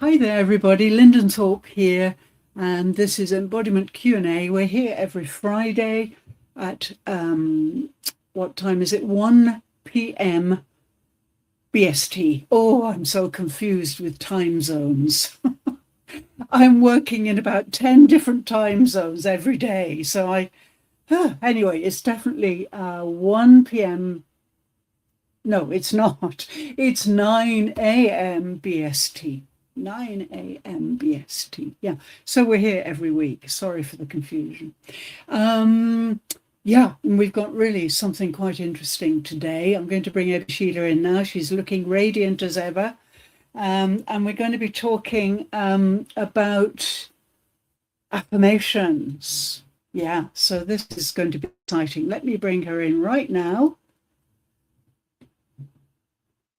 Hi there, everybody. Lyndon Thorpe here, and this is Embodiment Q&A. We're here every Friday at, what time is it? 1 p.m. BST. Oh, I'm so confused with time zones. I'm working in about 10 different time zones every day. Anyway, it's definitely 1 p.m. No, it's not. It's 9 a.m. BST. 9 a.m. BST. Yeah. So we're here every week. Sorry for the confusion. Yeah, and we've got really something quite interesting today. I'm going to bring Eva Sheila in now. She's looking radiant as ever. And we're going to be talking about affirmations. Yeah, so this is going to be exciting. Let me bring her in right now.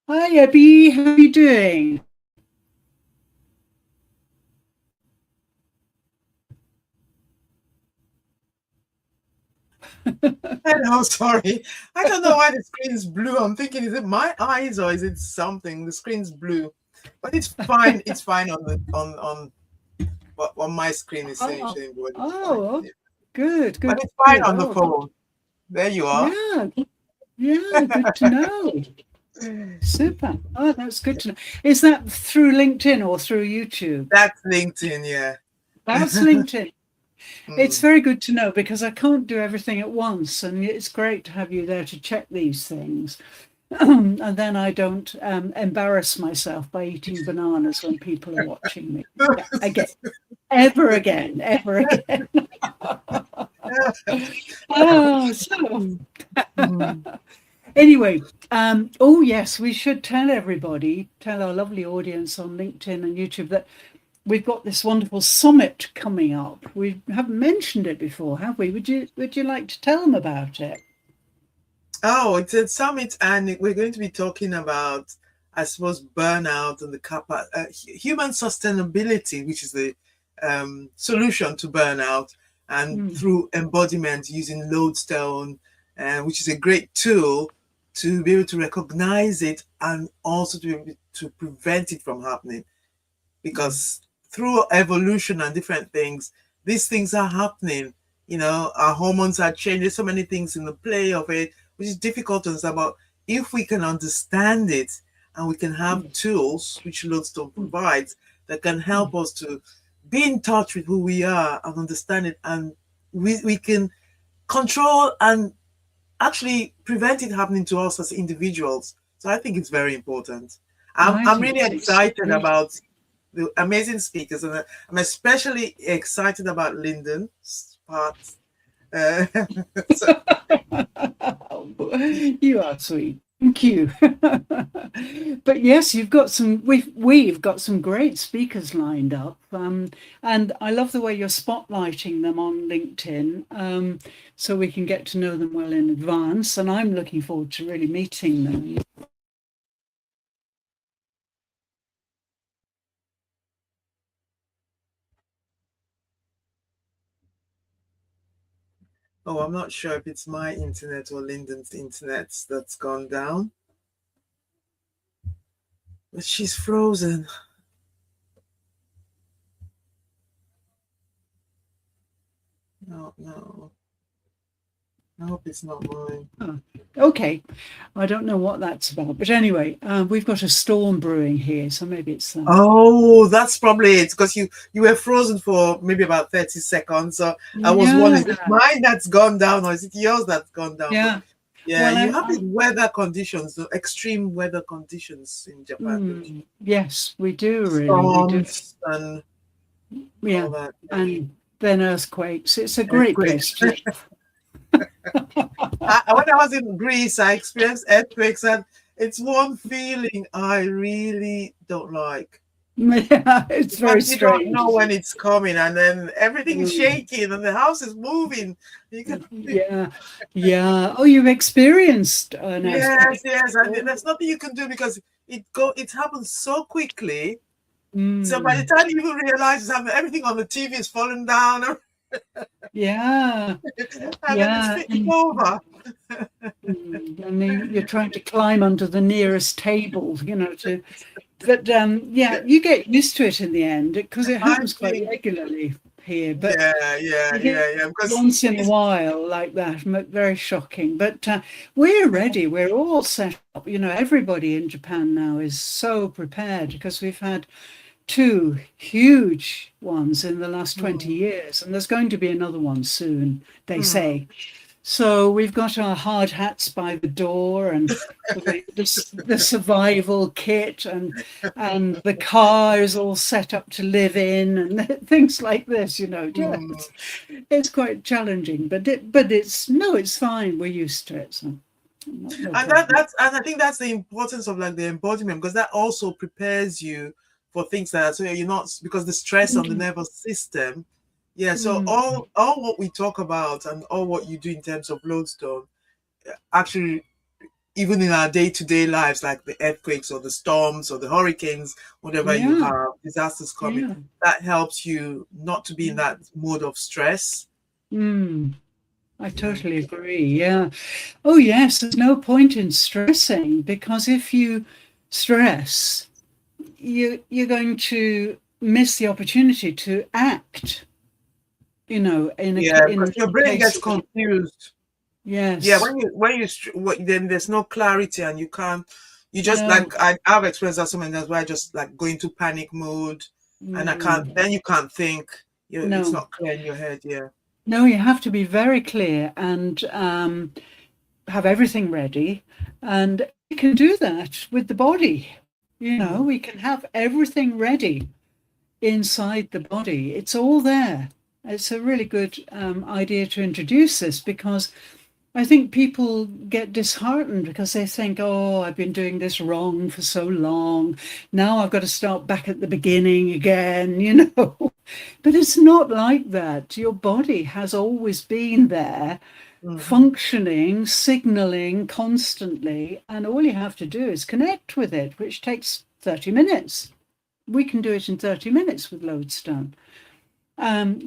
Hi, Abby. How are you doing? Hello, sorry. I don't know why the screen is blue. I'm thinking, is it my eyes or is it something? The screen's blue, but it's fine. It's fine on what my screen is saying. But it's fine. Good, But good, it's fine good. on the phone. There you are. Yeah, good to know. Super. Oh, that's good to know. Is that through LinkedIn or through YouTube? That's LinkedIn, yeah. That's LinkedIn. It's very good to know because I can't do everything at once, and it's great to have you there to check these things. And then I don't embarrass myself by eating bananas when people are watching me. Again, ever again. Anyway, oh yes, we should tell our lovely audience on LinkedIn and YouTube that we've got this wonderful summit coming up. We haven't mentioned it before, have we? Would you like to tell them about it? Oh, it's a summit, and we're going to be talking about, I suppose, burnout and the human sustainability, which is the solution to burnout, and through embodiment using lodestone, which is a great tool to be able to recognize it and also to be able to prevent it from happening. Because through evolution and different things, these things are happening. You know, our hormones are changing, so many things in the play of it, which is difficult to understand. But if we can understand it and we can have tools, which Lodestone provides, that can help us to be in touch with who we are and understand it, and we can control and actually prevent it happening to us as individuals. So I think it's very important. I'm really excited about the amazing speakers, and I'm especially excited about Lyndon's part. You are sweet. Thank you. But yes, we've got some great speakers lined up, and I love the way you're spotlighting them on LinkedIn, so we can get to know them well in advance. And I'm looking forward to really meeting them. Oh, I'm not sure if it's my internet or Lyndon's internet that's gone down. But she's frozen. No. I hope it's not mine. Oh, okay. I don't know what that's about. But anyway, we've got a storm brewing here, so maybe it's that. Oh, that's probably it, because you were frozen for maybe about 30 seconds. So I was wondering, is it mine that's gone down or is it yours that's gone down? Yeah. Yeah, well, you have these weather conditions, the extreme weather conditions in Japan. Yes, we do, really. Storms and all that. And then earthquakes. It's a great place to live. When I was in Greece, I experienced earthquakes, and it's one feeling I really don't like. Yeah, it's very strange. You don't know when it's coming, and then everything is shaking, and the house is moving. Yeah. Oh, you've experienced an earthquake. Yes. And there's nothing you can do because it happens so quickly. So by the time you even realize everything on the TV is falling down. Yeah. And then it's over. And you're trying to climb under the nearest table, to But yeah, you get used to it in the end because it I happens quite think, regularly here. But yeah, you get because once in a it's, while like that, very shocking. But we're ready. We're all set up. You know, everybody in Japan now is so prepared because we've had two huge ones in the last 20 mm, years, and there's going to be another one soon, they mm, say. So we've got our hard hats by the door and the survival kit and the car is all set up to live in and things like this, you know. Yeah, mm. it's quite challenging, but it's fine. We're used to it, so no And problem. and I think that's the importance of like the embodiment, because that also prepares you for things that, so you're not, because the stress on the Mm, nervous system. Yeah, so mm, all what we talk about and all what you do in terms of lodestone, actually, even in our day-to-day lives, like the earthquakes or the storms or the hurricanes, whatever you yeah, have, disasters coming, yeah. that helps you not to be in that mode of stress. Mm. I Yeah. totally agree. Yeah. Oh, yes. There's no point in stressing because if you stress, you're going to miss the opportunity to act. You know, Yeah, because in your a brain case gets of confused. Yeah, yes. then there's no clarity, and you can't. You just, No. like, I've experienced that so many times where I just like go into panic mode, and I can't. Mm, Then you can't think. It's no. not clear in your head. Yeah. No. You have to be very clear and have everything ready, and we can do that with the body. You know, Mm, we can have everything ready inside the body. It's all there. It's a really good idea to introduce this because I think people get disheartened because they think, oh, I've been doing this wrong for so long. Now I've got to start back at the beginning again, you know. But it's not like that. Your body has always been there, mhm. functioning, signaling constantly. And all you have to do is connect with it, which takes 30 minutes. We can do it in 30 minutes with Lodestone.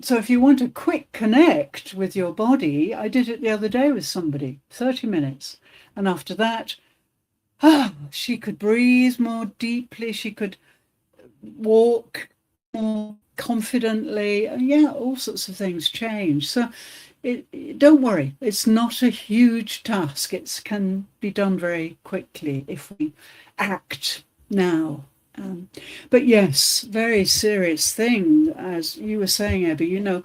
So if you want a quick connect with your body, I did it the other day with somebody, 30 minutes. And after that, she could breathe more deeply. She could walk more confidently. Yeah, all sorts of things change. So don't worry, it's not a huge task. It can be done very quickly if we act now. Um, but yes, very serious thing, as you were saying, Abby. You know,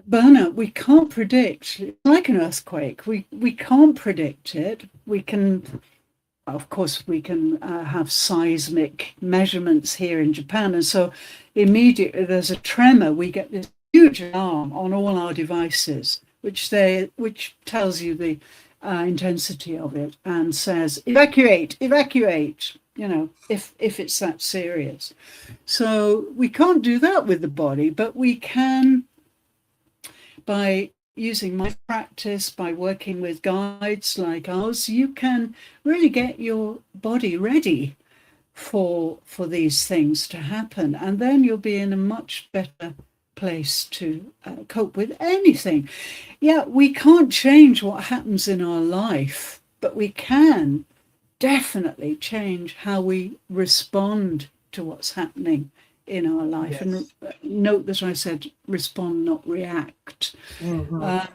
burnout we can't predict. It's like an earthquake. We can't predict it. We can, of course, we can have seismic measurements here in Japan, and so immediately there's a tremor. We get this huge alarm on all our devices, which tells you the intensity of it and says evacuate, evacuate. You know, if it's that serious. So we can't do that with the body, but we can by using my practice, by working with guides like ours, you can really get your body ready for these things to happen, and then you'll be in a much better place to cope with anything. Yeah, we can't change what happens in our life, but we can definitely change how we respond to what's happening in our life. And Yes. note that I said respond, not react. Hmm. Um,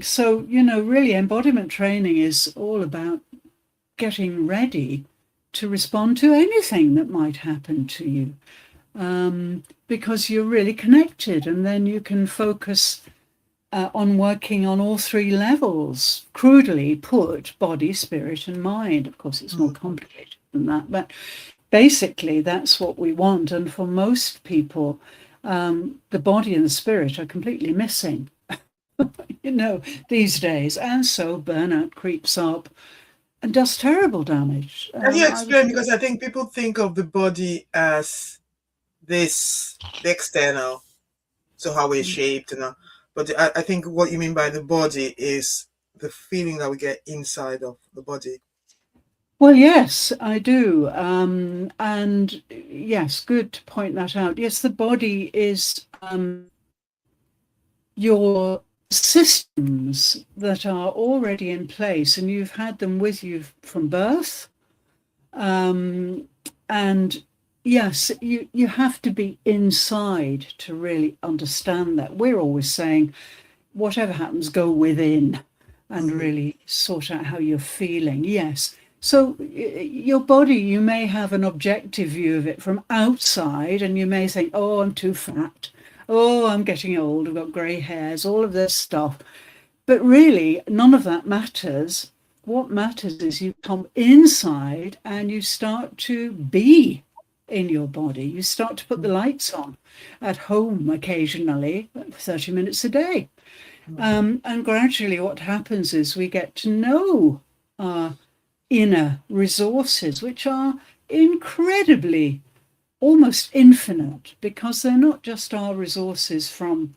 so, you know, really, embodiment training is all about getting ready to respond to anything that might happen to you because you're really connected, and then you can focus on working on all three levels, crudely put body, spirit, and mind. Of course, it's more Hmm. complicated than that, but basically, that's what we want. And for most people, the body and the spirit are completely missing, you know, these days. And so burnout creeps up and does terrible damage. Can you I was, explain? Because I think people think of the body as the external, so how we're shaped, and but I think what you mean by the body is the feeling that we get inside of the body. well, yes, I do. And yes, good to point that out. Yes, the body is your systems that are already in place and you've had them with you from birth. Um, And yes, you have to be inside to really understand that. We're always saying, whatever happens, go within and Mhm. really sort out how you're feeling. Yes. So your body, you may have an objective view of it from outside, and you may think, oh, I'm too fat. Oh, I'm getting old. I've got grey hairs, all of this stuff. But really, none of that matters. What matters is you come inside and you start to be in your body. You start to put the lights on at home occasionally, 30 minutes a day. Mhm. And gradually, what happens is we get to know our inner resources, which are incredibly, almost infinite, because they're not just our resources from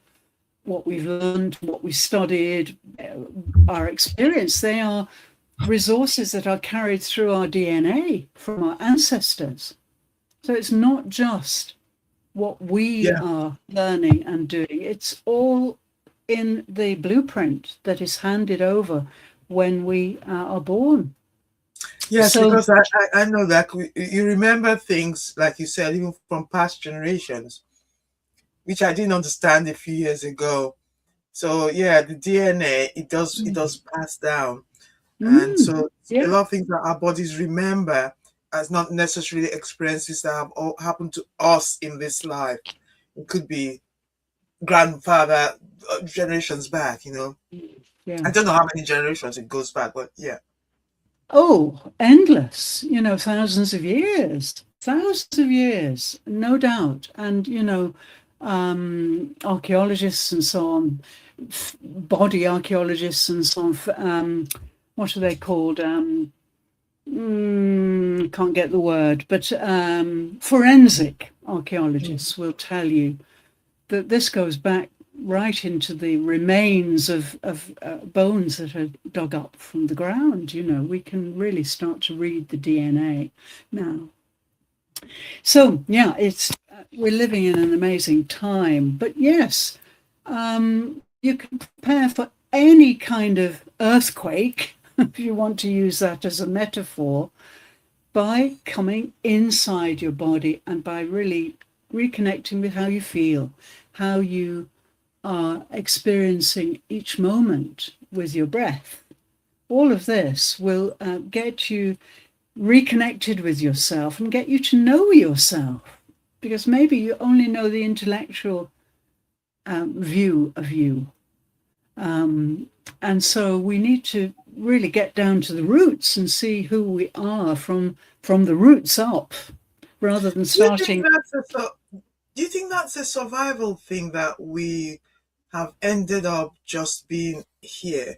what we've learned, what we studied, our experience. They are resources that are carried through our DNA from our ancestors. So it's not just what we Yeah. are learning and doing, it's all in the blueprint that is handed over when we are born. Yes, So, because I know that you remember things, like you said, even from past generations, which I didn't understand a few years ago. So yeah, the DNA, it does pass down. And mm, so a yeah, lot of things that our bodies remember as not necessarily experiences that have all happened to us in this life. It could be grandfather generations back. yeah. I don't know how many generations it goes back, but yeah. Oh, endless, thousands of years, no doubt. And, archaeologists and so on, body archaeologists and so on, what are they called? Can't get the word, but forensic Mm. archaeologists will tell you that this goes back right into the remains of bones that are dug up from the ground. We can really start to read the DNA now. So yeah, it's we're living in an amazing time. But yes, you can prepare for any kind of earthquake, if you want to use that as a metaphor, by coming inside your body and by really reconnecting with how you feel, how you are experiencing each moment with your breath. All of this will get you reconnected with yourself and get you to know yourself, because maybe you only know the intellectual view of you. Um, and so we need to really get down to the roots and see who we are from the roots up, rather than Do you think starting. that's a do you think that's a survival thing that we have ended up just being here?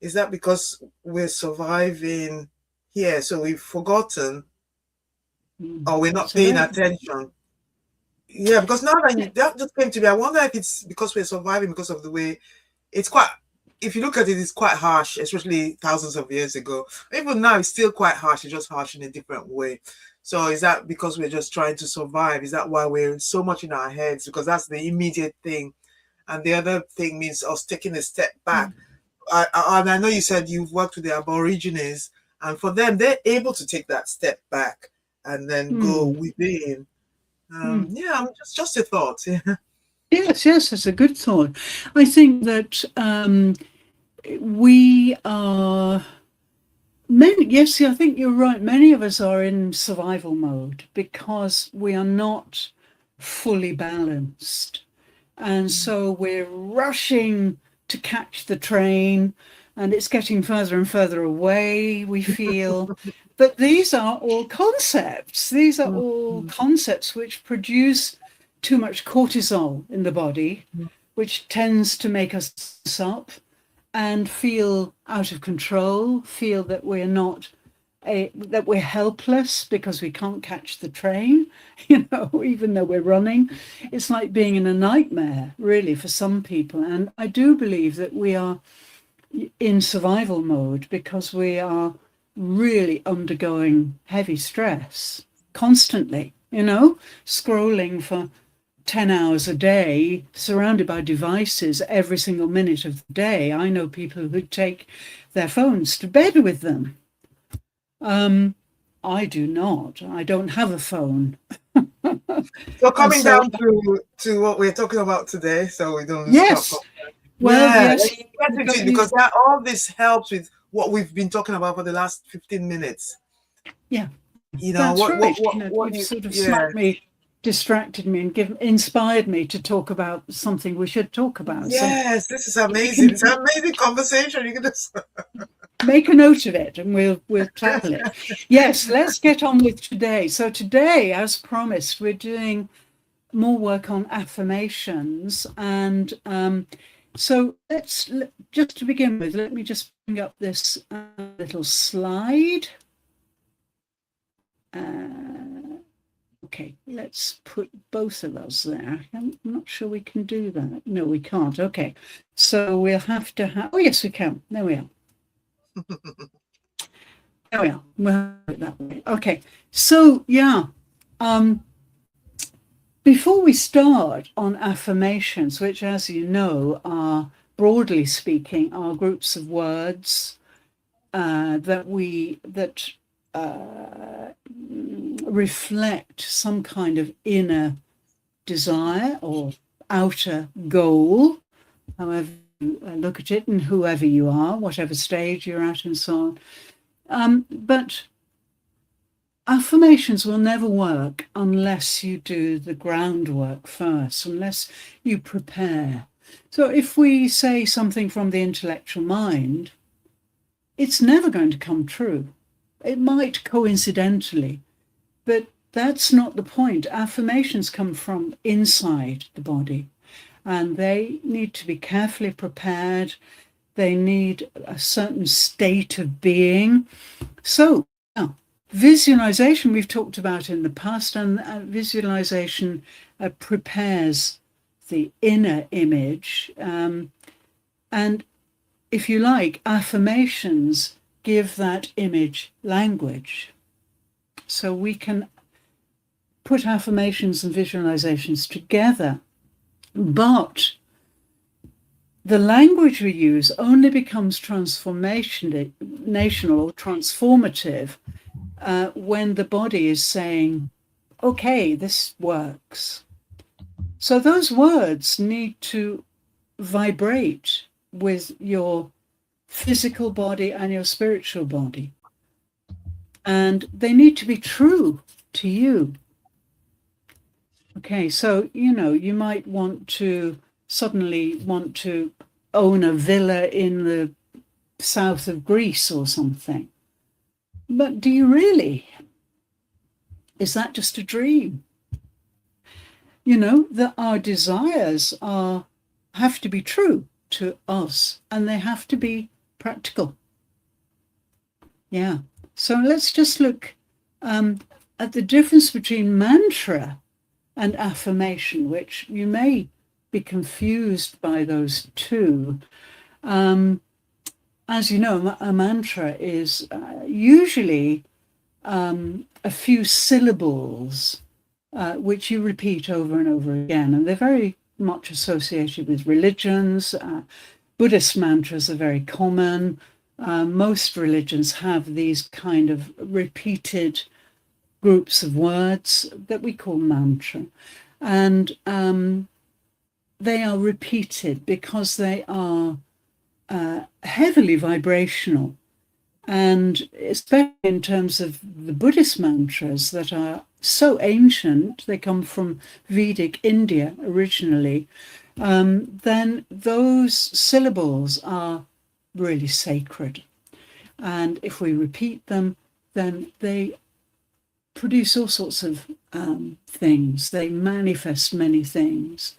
Is that because we're surviving here, so we've forgotten or we're not That's a paying very attention? Yeah, because now that just came to me. I wonder if it's because we're surviving because of the way it's quite. If you look at it, it's quite harsh, especially thousands of years ago. Even now, it's still quite harsh. It's just harsh in a different way. So, is that because we're just trying to survive? Is that why we're so much in our heads? Because that's the immediate thing, and the other thing means us taking a step back. And I know you said you've worked with the Aborigines, and for them, they're able to take that step back and then go mm, within. mm. Yeah, just a thought. Yeah. Yes, that's a good thought. I think that we are many. Yes, I think you're right. Many of us are in survival mode because we are not fully balanced. And so we're rushing to catch the train, and it's getting further and further away, we feel. But these are all concepts. These are all Mhm. concepts which produce too much cortisol in the body, which tends to make us up and feel out of control, feel that we're not that we're helpless because we can't catch the train, even though we're running. It's like being in a nightmare, really, for some people. And I do believe that we are in survival mode because we are really undergoing heavy stress constantly, scrolling for 10 hours a day, surrounded by devices every single minute of the day. I know people who take their phones to bed with them. Um, I do not. I don't have a phone. So coming so, down to what we're talking about today, so we don't stop. yes. Well, Yeah, yes. let's get into it, because that all this helps with what we've been talking about for the last 15 minutes. Yeah, You know, that's right. what You've you, sort of yeah. distracted me, and inspired me to talk about something we should talk about. Yes, this is So amazing. It's an amazing conversation. You can just make a note of it, and we'll tackle it. Yes, let's get on with today. So today, as promised, we're doing more work on affirmations, and so just to begin with, let me just bring up this little slide. Okay, let's put both of us there. I'm not sure we can do that. No, we can't. Okay, so we'll have to have. Oh, yes, we can. There we are. There we are. We'll have it that way. Okay, so yeah. Before we start on affirmations, which, as you know, are broadly speaking, are groups of words that reflect some kind of inner desire or outer goal, however you look at it, and whoever you are, whatever stage you're at, and so on. But affirmations will never work unless you do the groundwork first, unless you prepare. So if we say something from the intellectual mind, it's never going to come true. It might coincidentally, but that's not the point. Affirmations come from inside the body, and they need to be carefully prepared. They need a certain state of being. So, visualization we've talked about in the past, and visualization prepares the inner image. And if you like, affirmations give that image language. So we can put affirmations and visualizations together, but the language we use only becomes transformational or transformative when the body is saying, okay, this works. So those words need to vibrate with your physical body and your spiritual body. And they need to be true to you. Okay, so, you might suddenly want to own a villa in the south of Greece or something. But do you really? Is that just a dream? That our desires have to be true to us, and they have to be practical. Yeah. So let's just look at the difference between mantra and affirmation, which you may be confused by those two. As you know, a mantra is usually a few syllables which you repeat over and over again, and they're very much associated with religions. Buddhist mantras are very common. Most religions have these kind of repeated groups of words that we call mantra. And they are repeated because they are heavily vibrational. And especially in terms of the Buddhist mantras that are so ancient, they come from Vedic India originally, then those syllables are really sacred. And if we repeat them, then they produce all sorts of things. They manifest many things.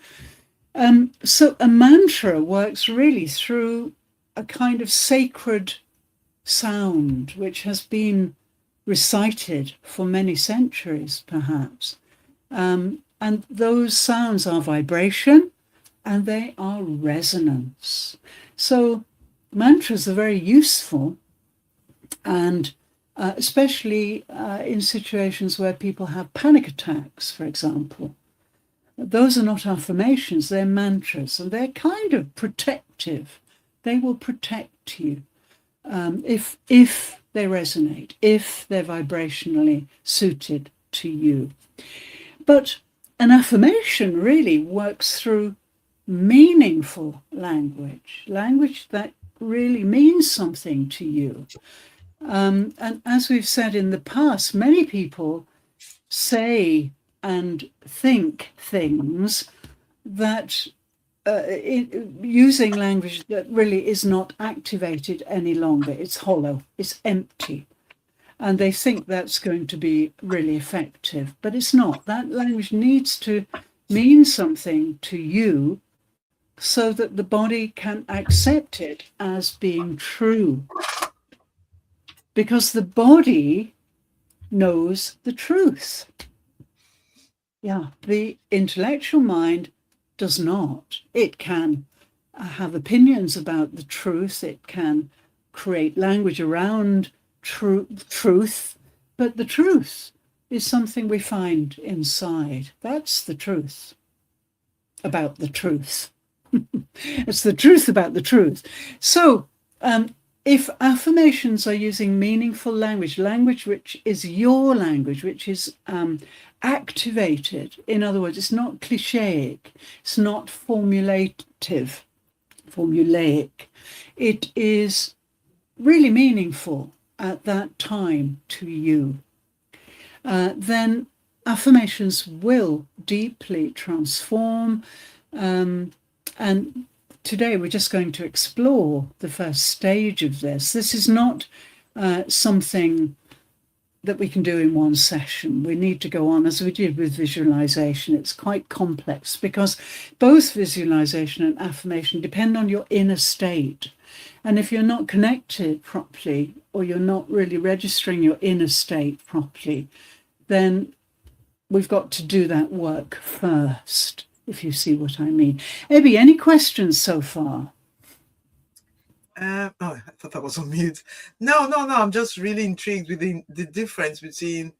So a mantra works really through a kind of sacred sound, which has been recited for many centuries, perhaps. And those sounds are vibration and they are resonance. So mantras are very useful, and especially in situations where people have panic attacks, for example. Those are not affirmations, they're mantras, and they're kind of protective. They will protect you. If they resonate, if they're vibrationally suited to you. But an affirmation really works through meaningful language, language that really means something to you. And as we've said in the past, many people say and think things that using language that really is not activated any longer. It's hollow, it's empty. And they think that's going to be really effective, but it's not. That language needs to mean something to you so that the body can accept it as being true. Because the body knows the truth. Yeah, the intellectual mind does not. It can have opinions about the truth. It can create language around truth, but the truth is something we find inside. That's the truth about the truth. It's the truth about the truth. So if affirmations are using meaningful language, language which is your language, which is activated, in other words, it's not clichéic, it's not formulaic, it is really meaningful at that time to you, then affirmations will deeply transform. And today we're just going to explore the first stage of this. This is not something that we can do in one session. We need to go on, as we did with visualization. It's quite complex because both visualization and affirmation depend on your inner state. And if you're not connected properly, or you're not really registering your inner state properly, then we've got to do that work first, if you see what I mean. Abby, any questions so far? Oh, I thought I was on mute. No. I'm just really intrigued with the difference between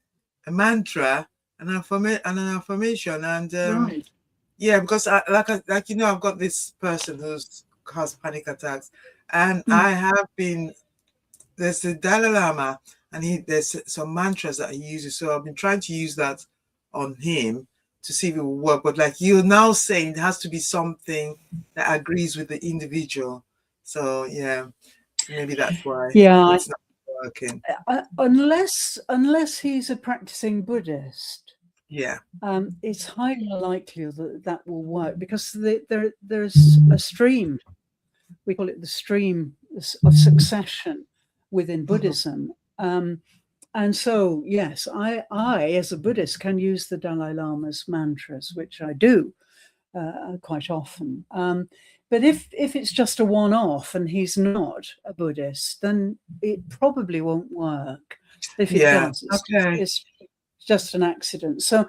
a mantra and an affirmation. And Right. yeah, because like I've got this person who has panic attacks, and I have been. There's the Dalai Lama, and there's some mantras that he uses. So I've been trying to use that on him to see if it will work. But like you're now saying, it has to be something that agrees with the individual. So yeah, maybe that's why it's not working. Unless he's a practicing Buddhist, Yeah. it's highly likely that that will work, because there's a stream. We call it the stream of succession within Buddhism. And so, yes, I, as a Buddhist, can use the Dalai Lama's mantras, which I do quite often. But if it's just a one-off and he's not a Buddhist, then it probably won't work. If it does, it's just an accident. So,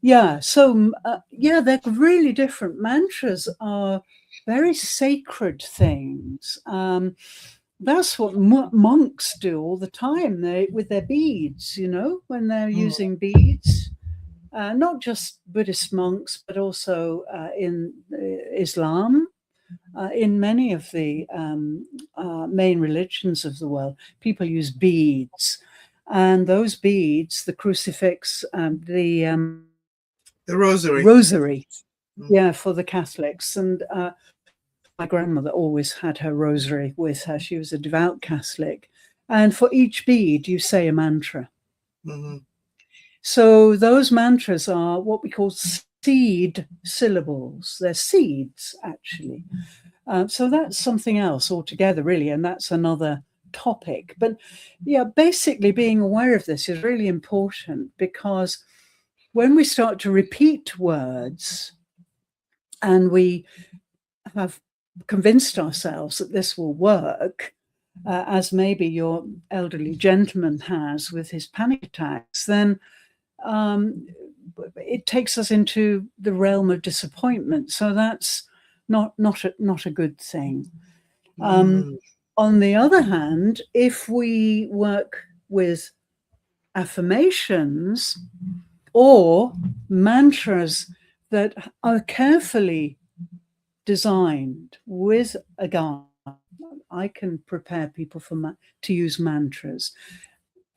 yeah. So, they're really different. Mantras are very sacred things. That's what monks do all the time. With their beads, when they're using beads. Not just Buddhist monks, but also in Islam, in many of the main religions of the world, people use beads. And those beads, the crucifix, the rosary, yeah, for the Catholics. And my grandmother always had her rosary with her. She was a devout Catholic. And for each bead, you say a mantra. So those mantras are what we call seed syllables. They're seeds, actually. So that's something else altogether, really, and that's another topic. But yeah, basically being aware of this is really important, because when we start to repeat words and we have convinced ourselves that this will work, as maybe your elderly gentleman has with his panic attacks, then it takes us into the realm of disappointment. So that's not a good thing. On the other hand, if we work with affirmations or mantras that are carefully designed with a guide, I can prepare people for to use mantras.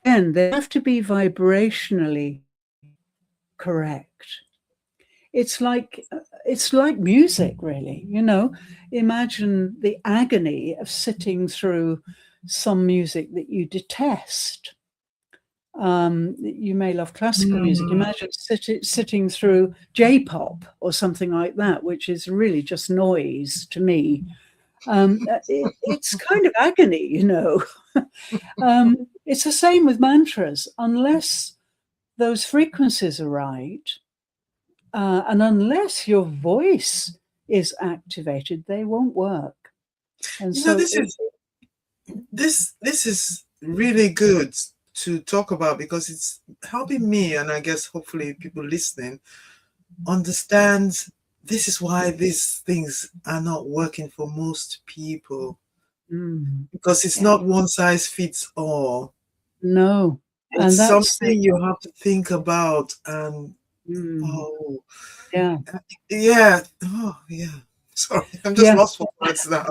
And they have to be vibrationally correct. It's like music, really. Imagine the agony of sitting through some music that you detest. You may love classical music. Imagine sitting through J-pop or something like that, which is really just noise to me. It's kind of agony, It's the same with mantras. Unless those frequencies are right, and unless your voice is activated, they won't work. And so this is really good to talk about, because it's helping me, and I guess hopefully people listening understand this is why these things are not working for most people, because it's not one size fits all. No, it's and that's something you have to think about. And oh yeah, oh yeah, sorry, I'm just lost for words now.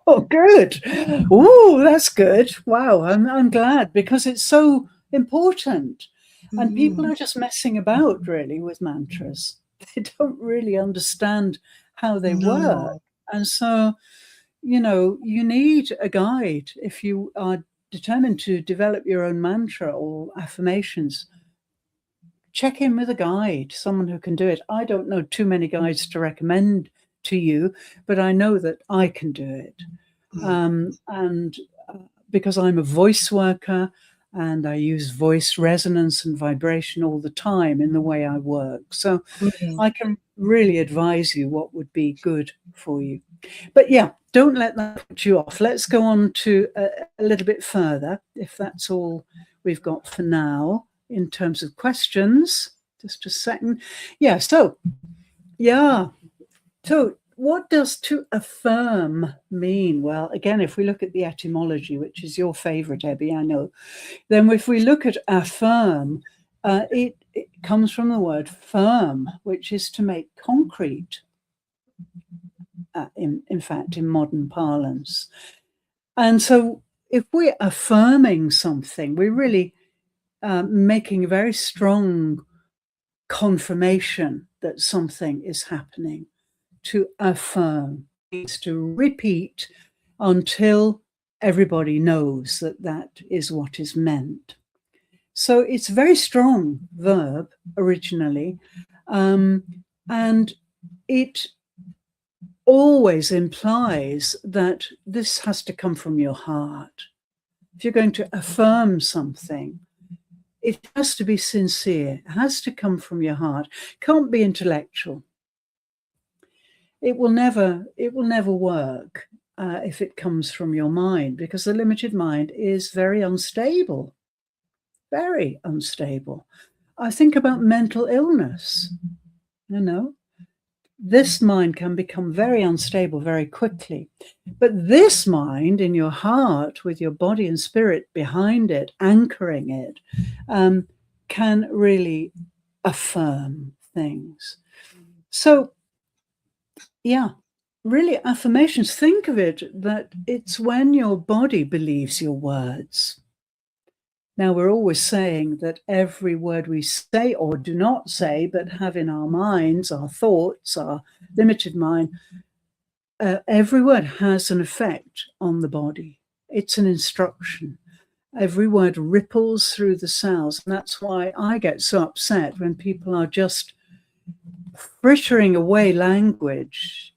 Oh, good. Oh, that's good. Wow, I'm glad, because it's so important. And people are just messing about really with mantras. They don't really understand how they work. No. And so, you need a guide if you are determined to develop your own mantra or affirmations. Check in with a guide, someone who can do it. I don't know too many guides to recommend to you, but I know that I can do it. And because I'm a voice worker and I use voice resonance and vibration all the time in the way I work. So I can really advise you what would be good for you. But yeah, don't let that put you off. Let's go on to a little bit further, if that's all we've got for now in terms of questions. Just a second. So what does to affirm mean? Well, again, if we look at the etymology, which is your favorite, Ebby, I know, then if we look at affirm, it comes from the word firm, which is to make concrete, in fact, in modern parlance. And so if we're affirming something, we're really making a very strong confirmation that something is happening. To affirm means to repeat until everybody knows that that is what is meant. So it's a very strong verb originally, and it always implies that this has to come from your heart. If you're going to affirm something, it has to be sincere. It has to come from your heart. It can't be intellectual. It will never work if it comes from your mind, because the limited mind is very unstable. Very unstable. I think about mental illness. This mind can become very unstable very quickly. But this mind in your heart, with your body and spirit behind it, anchoring it, can really affirm things. So, really, affirmations, think of it that it's when your body believes your words. Now, we're always saying that every word we say or do not say, but have in our minds, our thoughts, our limited mind, every word has an effect on the body. It's an instruction. Every word ripples through the cells. And that's why I get so upset when people are just frittering away language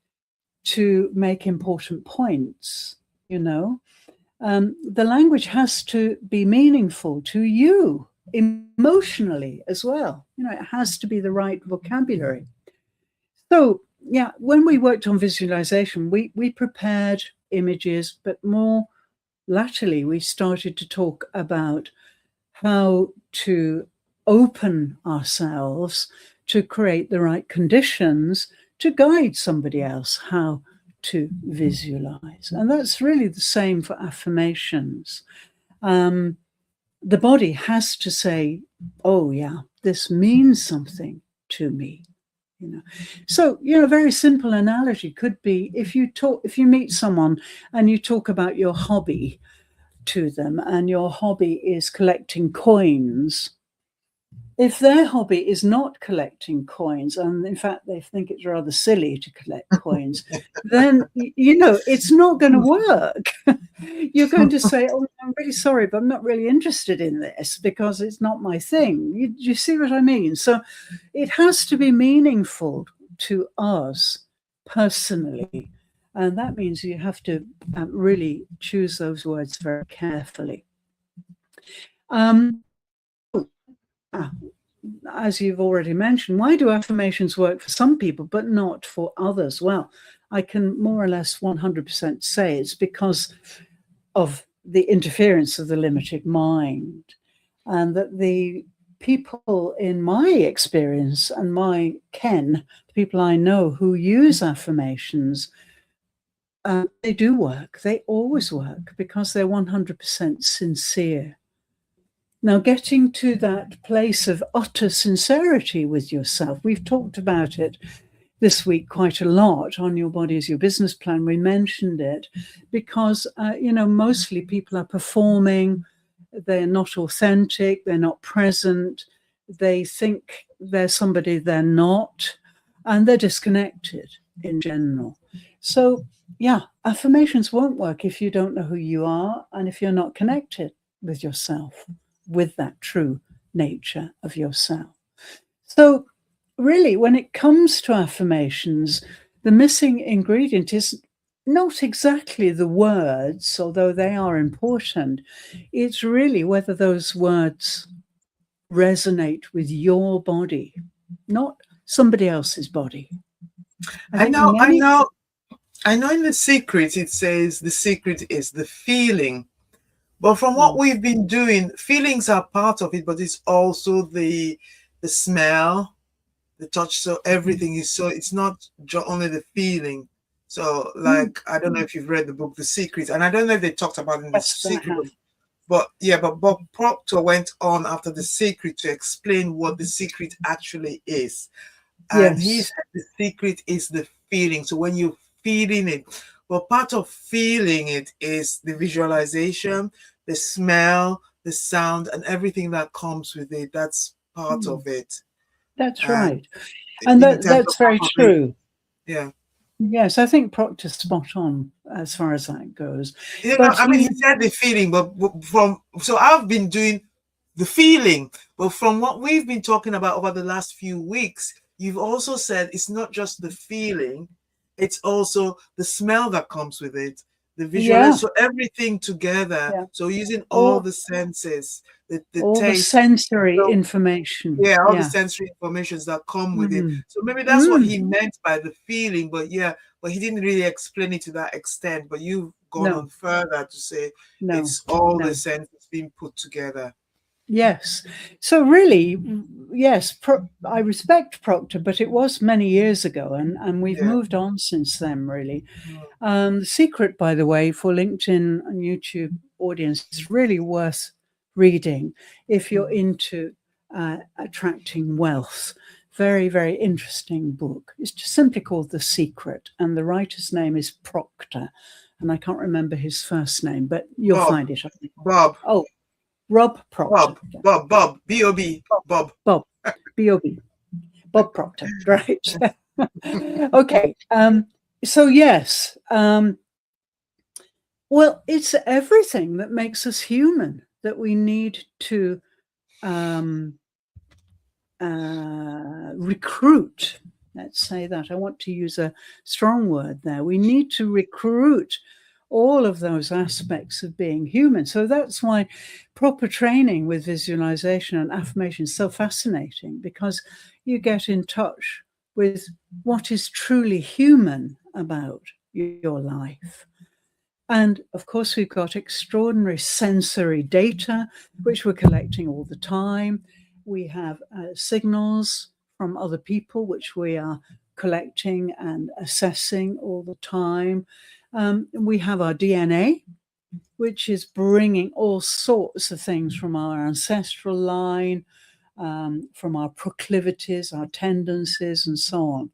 to make important points, the language has to be meaningful to you emotionally as well. It has to be the right vocabulary. So, when we worked on visualization, we prepared images, but more latterly, we started to talk about how to open ourselves to create the right conditions to guide somebody else how to visualize. And that's really the same for affirmations. The body has to say, oh, yeah, this means something to me. you know. So, you know, a very simple analogy could be if you meet someone and you talk about your hobby to them, and your hobby is collecting coins. If their hobby is not collecting coins, and in fact they think it's rather silly to collect coins, then you know it's not going to work. You're going to say, "Oh, I'm really sorry, but I'm not really interested in this because it's not my thing." You see what I mean? So it has to be meaningful to us personally, and that means you have to really choose those words very carefully. Ah, as you've already mentioned, why do affirmations work for some people but not for others? Well, I can more or less 100% say it's because of the interference of the limited mind, and that the people in my experience and my ken, the people I know who use affirmations, they do work. They always work because they're 100% sincere. Now, getting to that place of utter sincerity with yourself, we've talked about it this week quite a lot on Your Body is Your Business Plan. We mentioned it because, you know, mostly people are performing, they're not authentic, they're not present, they think they're somebody they're not, and they're disconnected in general. So, yeah, affirmations won't work if you don't know who you are and if you're not connected with yourself, with that true nature of yourself. So, really, when it comes to affirmations, the missing ingredient is not exactly the words, although they are important. It's really whether those words resonate with your body, not somebody else's body. I know, I know, I know in The Secret, it says the secret is the feeling. But from what we've been doing, feelings are part of it, but it's also the smell, the touch. So everything is, so it's not only the feeling. So like, I don't know if you've read the book The Secret, and I don't know if they talked about it in The Yes, I Secret, have. but yeah, but Bob Proctor went on after The Secret to explain what the secret actually is. And he Yes, said the secret is the feeling. So when you're feeling it, well, part of feeling it is the visualization, the smell, the sound, and everything that comes with it. That's part of it. that's And right. And in terms of that's very affirmation, true. yeah. Yes, I think Proctor's spot on as far as that goes. You know, But I mean, he said the feeling, but from, so I've been doing the feeling, but from what we've been talking about over the last few weeks, you've also said it's not just the feeling, it's also the smell that comes with it, the visual, yeah, so everything together. yeah, So using all all the senses, the all the taste, sensory so information. yeah, all the Yeah. sensory informations that come with it. Mm. So maybe that's what Mm. he meant by the feeling, but yeah, but he didn't really explain it to that extent. But you've gone on No, further to say no, it's all the no. senses being put together. Yes. So really, yes, I respect Proctor, but it was many years ago, and we've Yeah. moved on since then, really. Mm. The secret, by the way, for LinkedIn and YouTube audience is really worth reading if you're into attracting wealth. Very, very interesting book. It's just simply called The Secret, and the writer's name is Proctor, and I can't remember his first name, but you'll Bob, find it. Bob, Oh, Rob Proctor. Bob, Bob, Bob, B-O-B, Bob. Bob, B-O-B, Bob Proctor, right? Okay. So yes, well, it's everything that makes us human that we need to recruit. Let's say that. I want to use a strong word there. We need to recruit all of those aspects of being human. So that's why proper training with visualization and affirmation is so fascinating, because you get in touch with what is truly human about your life. And of course, we've got extraordinary sensory data, which we're collecting all the time. We have signals from other people, which we are collecting and assessing all the time. We have our DNA, which is bringing all sorts of things from our ancestral line, from our proclivities, our tendencies, and so on.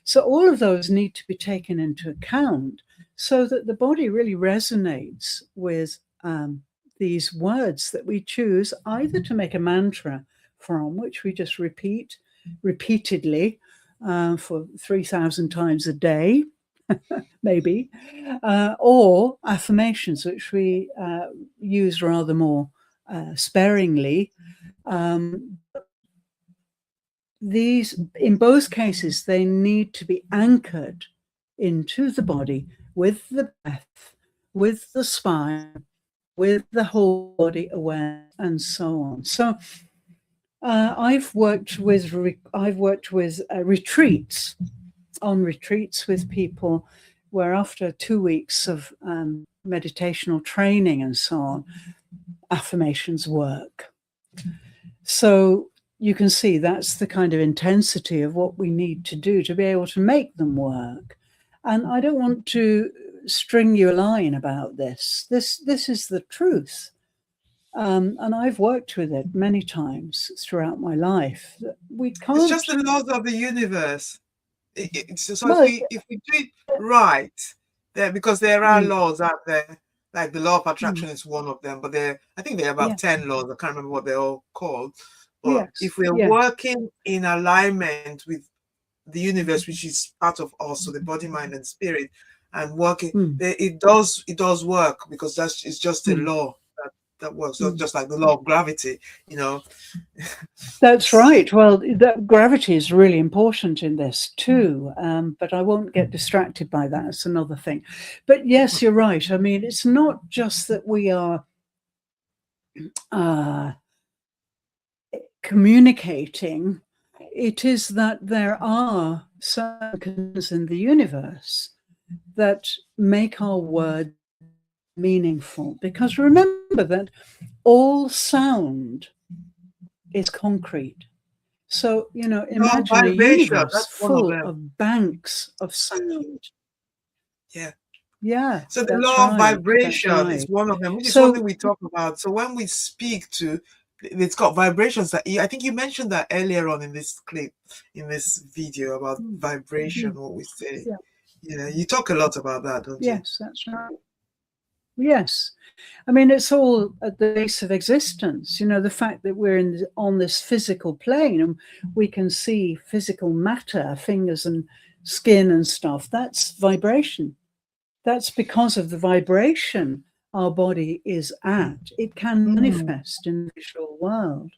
So all of those need to be taken into account so that the body really resonates with these words that we choose either to make a mantra from, which we just repeat repeatedly for 3,000 times a day, maybe, or affirmations, which we use rather more sparingly. These, in both cases, they need to be anchored into the body with the breath, with the spine, with the whole body awareness, and so on. So I've worked with retreats, on retreats with people where after 2 weeks of meditational training and so on, affirmations work. So you can see that's the kind of intensity of what we need to do to be able to make them work. And I don't want to string you a line about this. This is the truth. And I've worked with it many times throughout my life. We can't. It's just the laws of the universe. So Well, if we do it right, there, because there are laws out there, like the law of attraction is one of them, but I think there are about 10 laws. I can't remember what they're all called. But if we're working in alignment with the universe, which is part of also the body, mind, and spirit, and working, it does work, because it's just a law that works. So just like the law of gravity, you know. That's right. Well, gravity is really important in this too, but I won't get distracted by that. It's another thing. But yes, you're right. I mean, it's not just that we are communicating. It is that there are certain conditions in the universe that make our words meaningful. Because remember that all sound is concrete. So, imagine a universe full of banks of sound. Yeah. So the law of vibration is one of them, which is something we talk about. So when we speak to, it's got vibrations that I think you mentioned that earlier on in this clip, in this video, about vibration, what we say. You talk a lot about that, don't you? Yes, that's right. Yes. I mean, it's all at the base of existence. The fact that we're on this physical plane and we can see physical matter, fingers and skin and stuff, that's vibration. That's because of the vibration our body is at. It can manifest in the visual world.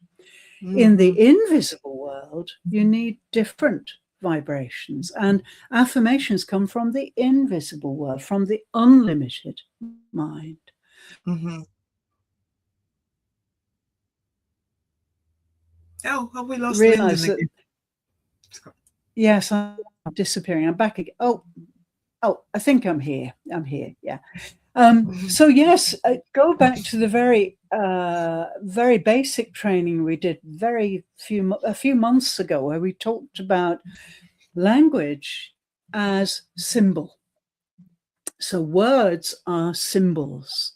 In the invisible world, you need different vibrations, and affirmations come from the invisible world, from the unlimited mind. Oh, have we lost Lyndon again? Yes, I'm disappearing. I'm back again. Oh, I think I'm here. Yeah. So yes, go back to the very basic training we did a few months ago, where we talked about language as symbol. So words are symbols.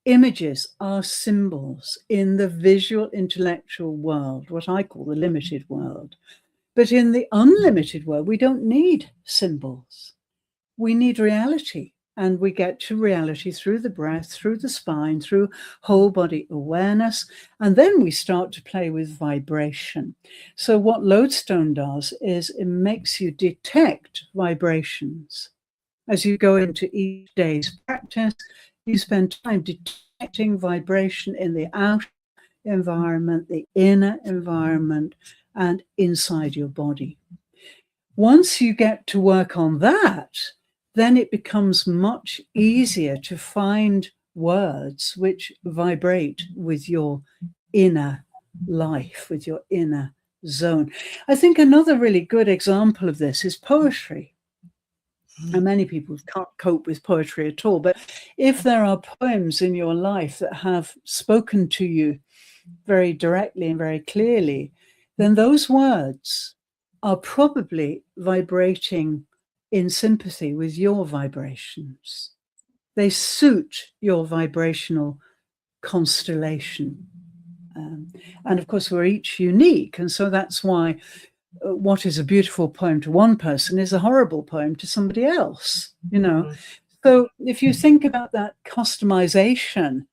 Images are symbols in the visual intellectual world, what I call the limited world. But in the unlimited world, we don't need symbols. We need reality. And we get to reality through the breath, through the spine, through whole body awareness. And then we start to play with vibration. So what Lodestone does is it makes you detect vibrations. As you go into each day's practice, you spend time detecting vibration in the outer environment, the inner environment, and inside your body. Once you get to work on that, then it becomes much easier to find words which vibrate with your inner life, with your inner zone. I think another really good example of this is poetry. And many people can't cope with poetry at all. But if there are poems in your life that have spoken to you very directly and very clearly, then those words are probably vibrating in sympathy with your vibrations. They suit your vibrational constellation. And of course, we're each unique. And so that's why what is a beautiful poem to one person is a horrible poem to somebody else, you know. Mhm. So if you think about that customization,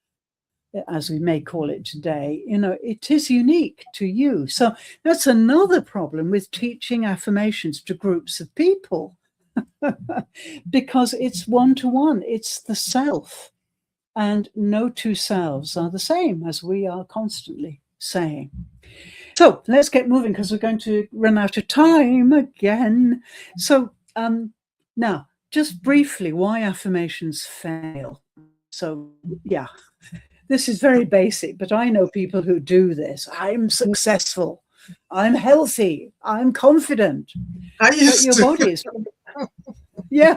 as we may call it today, you know, it is unique to you. So that's another problem with teaching affirmations to groups of people, because it's one-to-one, it's the self. And no two selves are the same, as we are constantly saying. So let's get moving, because we're going to run out of time again. So now, just briefly, why affirmations fail. So yeah, this is very basic, but I know people who do this. I'm successful. I'm healthy. I'm confident. I But used your to. body is, yeah,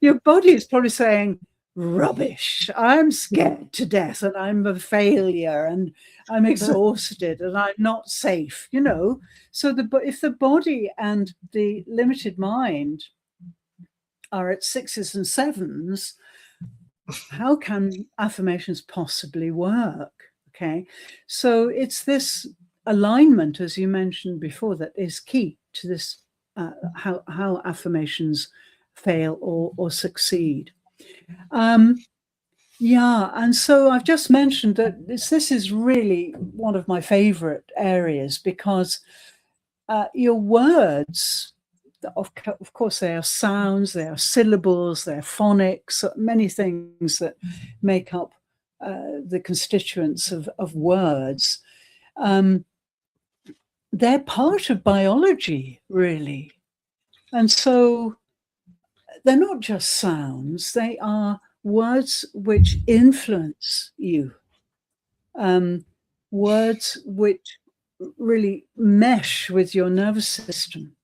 your body is probably saying, rubbish. I'm scared to death and I'm a failure and I'm exhausted and I'm not safe, you know. So if the body and the limited mind are at 6s and 7s, how can affirmations possibly work? Okay, so it's this alignment, as you mentioned before, that is key to this, how affirmations fail or succeed. Yeah, and so I've just mentioned that this is really one of my favorite areas, because your words, of course, they are sounds, they are syllables, they're phonics, many things that make up the constituents of words. They're part of biology, really. And so they're not just sounds, they are words which influence you, words which really mesh with your nervous system,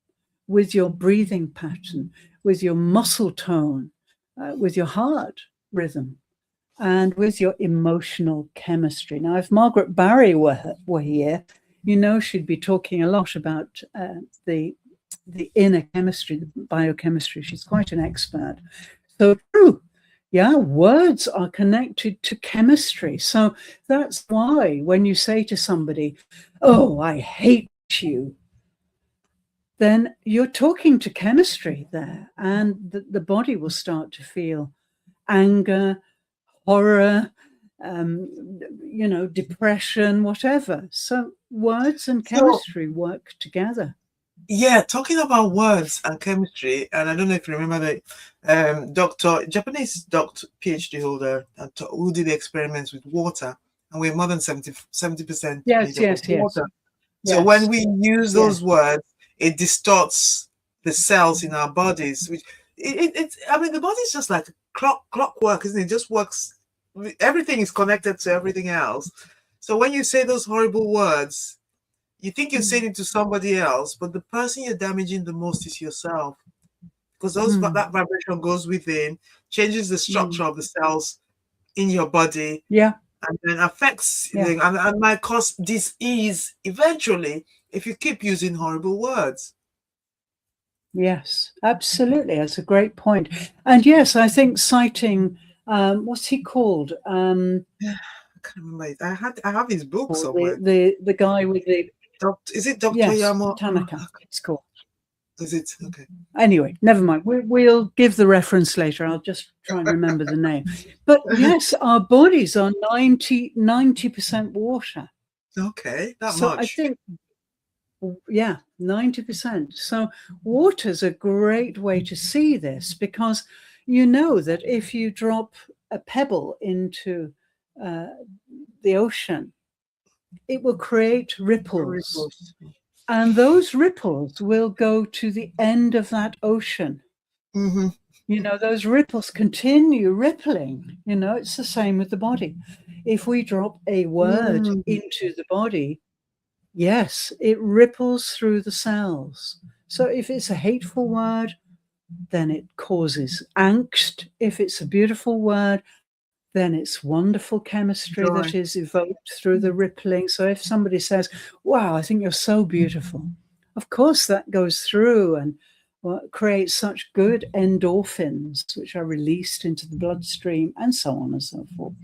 with your breathing pattern, with your muscle tone, with your heart rhythm, and with your emotional chemistry. Now, if Margaret Barry were here, you know, she'd be talking a lot about the inner chemistry, the biochemistry. She's quite an expert. So true. Yeah, words are connected to chemistry. So that's why when you say to somebody, oh, I hate you, then you're talking to chemistry there, and the body will start to feel anger, horror, you know, depression, whatever. So words and So, chemistry work together. yeah, talking about words and chemistry, and I don't know if you remember the Japanese doctor, PhD holder, who did the experiments with water, and we're more than 70% Yes, made up of yes, yes, water. So when yes, we use yes, those words, it distorts the cells in our bodies. Which I mean, the body's just like clockwork, isn't it? It just works. Everything is connected to everything else. So when you say those horrible words, you think you're saying it to somebody else, but the person you're damaging the most is yourself, because that vibration goes within, changes the structure of the cells in your body, yeah, and then affects yeah. and might cause disease eventually if you keep using horrible words. Yes, absolutely. That's a great point. And yes, I think citing, what's he called? Yeah, I can't remember it. I have his book Or somewhere. the guy with the, Is it Dr. yes, Yamo? Tanaka, it's called. Is it? Okay. Anyway, never mind. We'll give the reference later. I'll just try and remember the name. But yes, our bodies are 90% water. Okay, that So I much. think, yeah, 90%. So water's a great way to see this, because you know that if you drop a pebble into the ocean, it will create ripples. And those ripples will go to the end of that ocean. Mm-hmm. You know, those ripples continue rippling. You know, it's the same with the body. If we drop a word into the body, yes, it ripples through the cells. So if it's a hateful word, then it causes angst. If it's a beautiful word, then it's wonderful chemistry Joy. that is evoked through the rippling. So if somebody says, wow, I think you're so beautiful, of course that goes through, and creates such good endorphins, which are released into the bloodstream, and so on and so forth.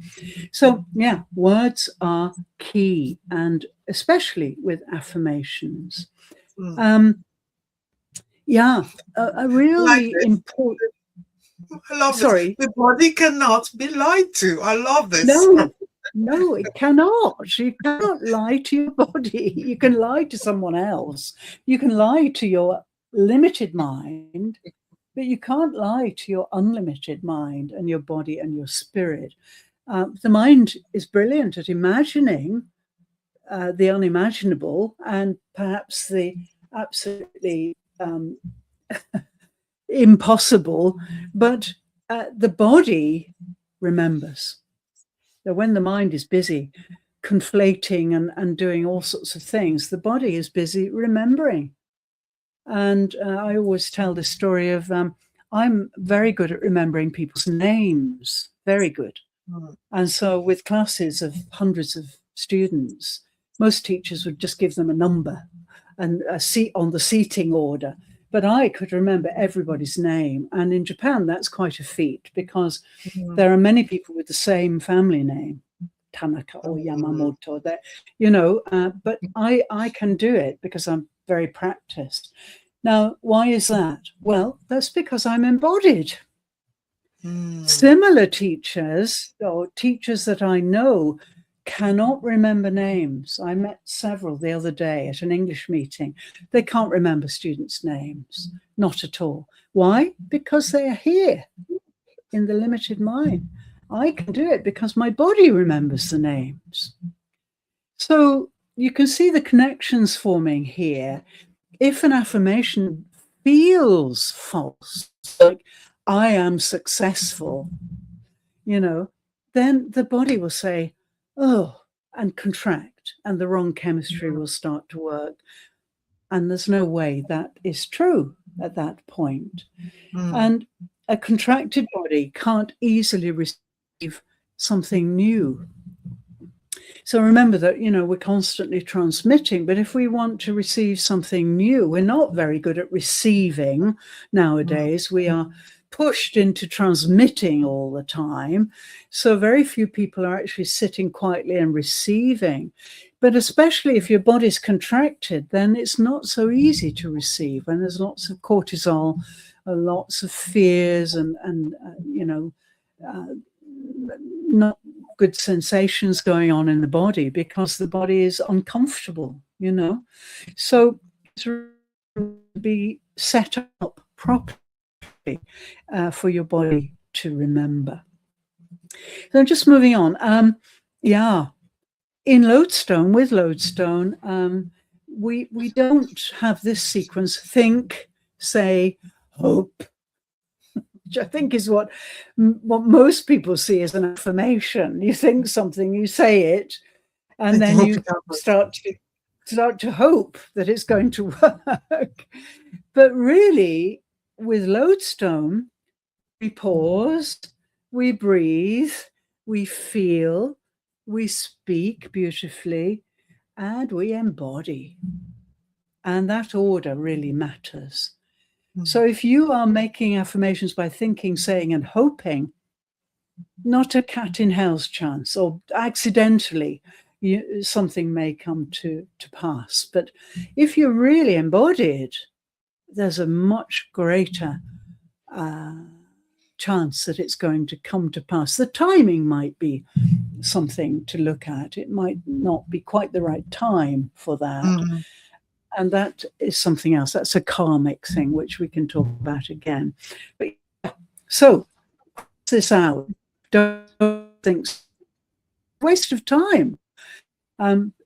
So, yeah, words are key, and especially with affirmations. Yeah, a Like really this. important. I love this. Sorry. The body cannot be lied to. I love this. No, it cannot. You cannot lie to your body. You can lie to someone else. You can lie to your limited mind, but you can't lie to your unlimited mind and your body and your spirit. The mind is brilliant at imagining the unimaginable and perhaps the absolutely impossible, but the body remembers. So when the mind is busy conflating and doing all sorts of things, the body is busy remembering. And I always tell the story of I'm very good at remembering people's names, very good. And so with classes of hundreds of students, most teachers would just give them a number and a seat on the seating order. But I could remember everybody's name. And in Japan, that's quite a feat because there are many people with the same family name, Tanaka or Yamamoto, that, but I can do it because I'm very practiced. Now, why is that? Well, that's because I'm embodied. Similar teachers or teachers that I know cannot remember names. I met several the other day at an English meeting. They can't remember students' names, not at all. Why? Because they are here in the limited mind. I can do it because my body remembers the names. So you can see the connections forming here. If an affirmation feels false, like I am successful, then the body will say, oh, and contract, and the wrong chemistry will start to work. And there's no way that is true at that point. And a contracted body can't easily receive something new. So remember that, we're constantly transmitting, but if we want to receive something new, we're not very good at receiving nowadays. We are pushed into transmitting all the time. So very few people are actually sitting quietly and receiving. But especially if your body's contracted, then it's not so easy to receive. When there's lots of cortisol, lots of fears and not good sensations going on in the body because the body is uncomfortable, So to be set up properly for your body to remember. So just moving on. In Lodestone, with Lodestone, we don't have this sequence, think, say, hope, which I think is what most people see as an affirmation. You think something, you say it, and then you start to hope that it's going to work. But really, with Lodestone, we pause, we breathe, we feel, we speak beautifully, and we embody. And that order really matters. So if you are making affirmations by thinking, saying, and hoping, not a cat in hell's chance, or accidentally something may come to pass. But if you're really embodied, there's a much greater chance that it's going to come to pass. The timing might be something to look at. It might not be quite the right time for that. And that is something else. That's a karmic thing, which we can talk about again. But so, this out. Don't think it's a waste of time.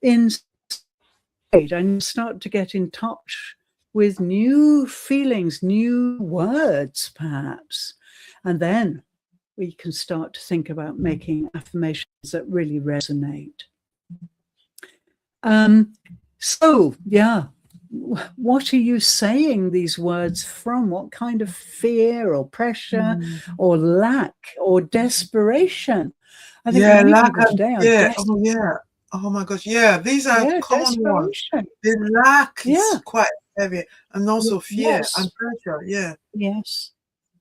Instead, I start to get in touch with new feelings, new words, perhaps. And then we can start to think about making affirmations that really resonate. What are you saying these words from? What kind of fear or pressure or lack or desperation? I think many people today are Oh my gosh, these are common ones. The lack is quite heavy, and also fear and Yes, pressure. Yeah. yes,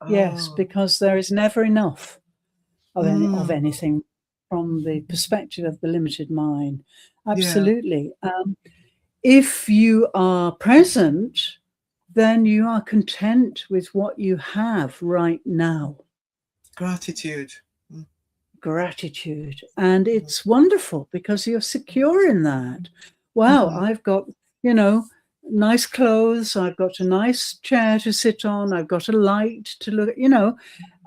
yes, Oh. because there is never enough of Mm. anything from the perspective of the limited mind. Yeah. Absolutely. If you are present, then you are content with what you have right now. Gratitude. Mm. Gratitude. And it's wonderful because you're secure in that. Wow, Mm-hmm. I've got, you know, nice clothes. I've got a nice chair to sit on. I've got a light to look at,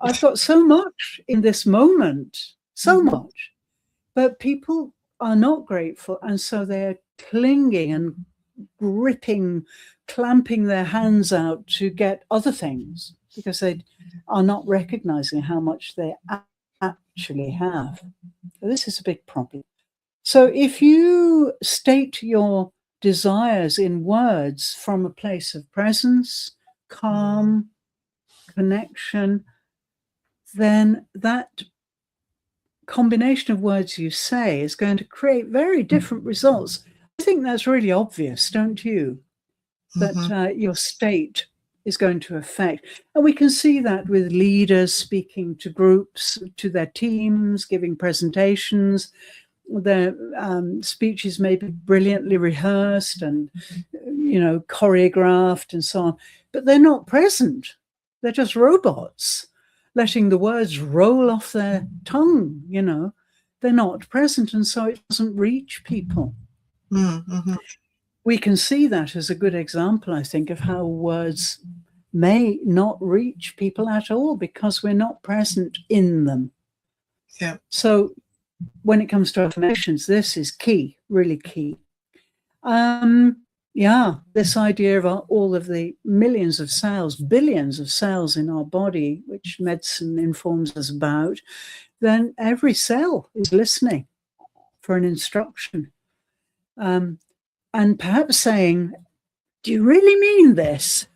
I've got so much in this moment, so Mm-hmm. much. But people are not grateful. And so they're clinging and gripping, clamping their hands out to get other things because they are not recognizing how much they actually have. So this is a big problem. So if you state your desires in words from a place of presence, calm, connection, then that combination of words you say is going to create very different results. I think that's really obvious, don't you? Mm-hmm. That your state is going to affect. And we can see that with leaders speaking to groups, to their teams, giving presentations. Their speeches may be brilliantly rehearsed and, choreographed and so on, but they're not present. They're just robots, letting the words roll off their tongue, They're not present, and so it doesn't reach people. Mm-hmm. We can see that as a good example, I think, of how words may not reach people at all because we're not present in them. Yeah. So when it comes to affirmations, this is key, really key. This idea of all of the millions of cells, billions of cells in our body, which medicine informs us about, then every cell is listening for an instruction. And perhaps saying, do you really mean this?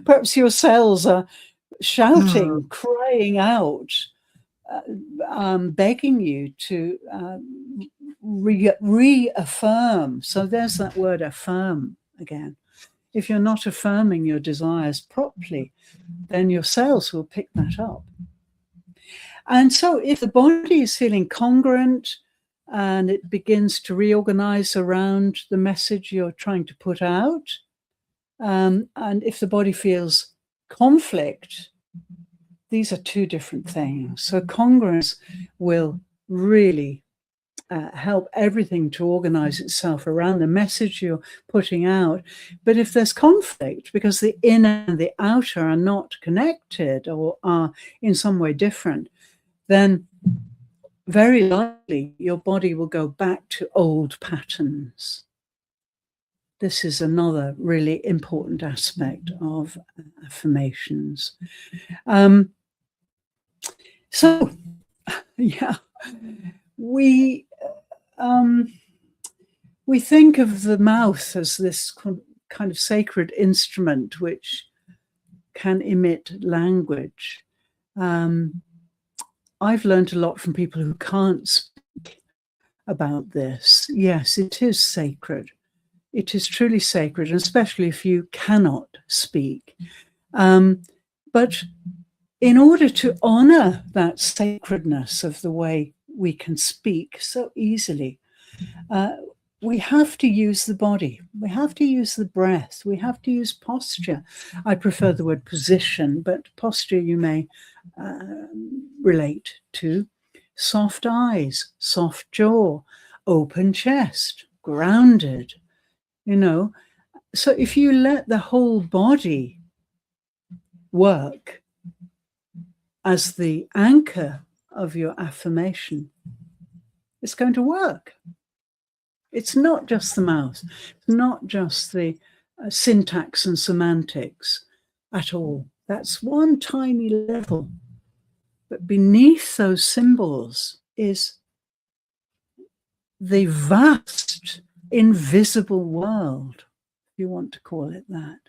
Perhaps your cells are shouting, Mm. crying out, begging you to reaffirm. So there's that word affirm again. If you're not affirming your desires properly, then your cells will pick that up. And so if the body is feeling congruent and it begins to reorganize around the message you're trying to put out, and if the body feels conflict, these are two different things. So congruence will really help everything to organize itself around the message you're putting out. But if there's conflict because the inner and the outer are not connected or are in some way different, then very likely your body will go back to old patterns. This is another really important aspect of affirmations. So, yeah, we think of the mouth as this kind of sacred instrument which can emit language. I've learned a lot from people who can't speak about this. Yes, it is sacred. It is truly sacred, and especially if you cannot speak. But in order to honor that sacredness of the way we can speak so easily, we have to use the body. We have to use the breath. We have to use posture. I prefer the word position, but posture you may relate to. Soft eyes, soft jaw, open chest, grounded, So if you let the whole body work as the anchor of your affirmation, it's going to work. It's not just the mouth, it's not just the syntax and semantics at all. That's one tiny level. But beneath those symbols is the vast, invisible world, if you want to call it that,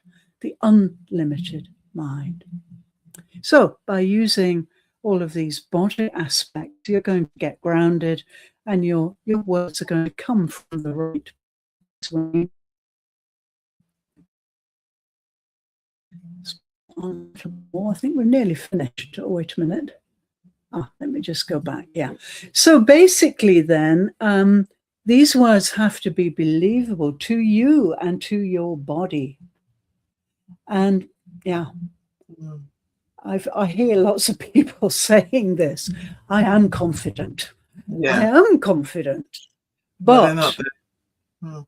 the unlimited mind. So by using all of these body aspects, you're going to get grounded and your words are going to come from the right place. on a little more. I think we're nearly finished. Oh, wait a minute. Let me just go back. Yeah. So basically then, these words have to be believable to you and to your body. And yeah, I hear lots of people saying this. I am confident. Yeah. I am confident. But they're not there.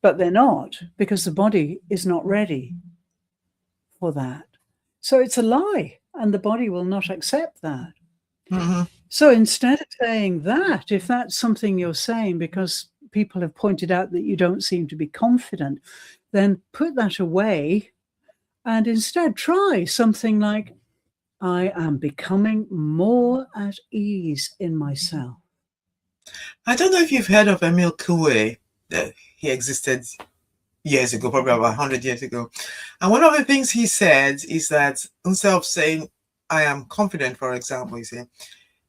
But they're not, because the body is not ready for that. So it's a lie, and the body will not accept that. Mm-hmm. So instead of saying that, if that's something you're saying because people have pointed out that you don't seem to be confident, then put that away and instead try something like, I am becoming more at ease in myself. I don't know if you've heard of Emil Coué. He existed years ago, probably about 100 years ago. And one of the things he said is that instead of saying, I am confident, for example, he said,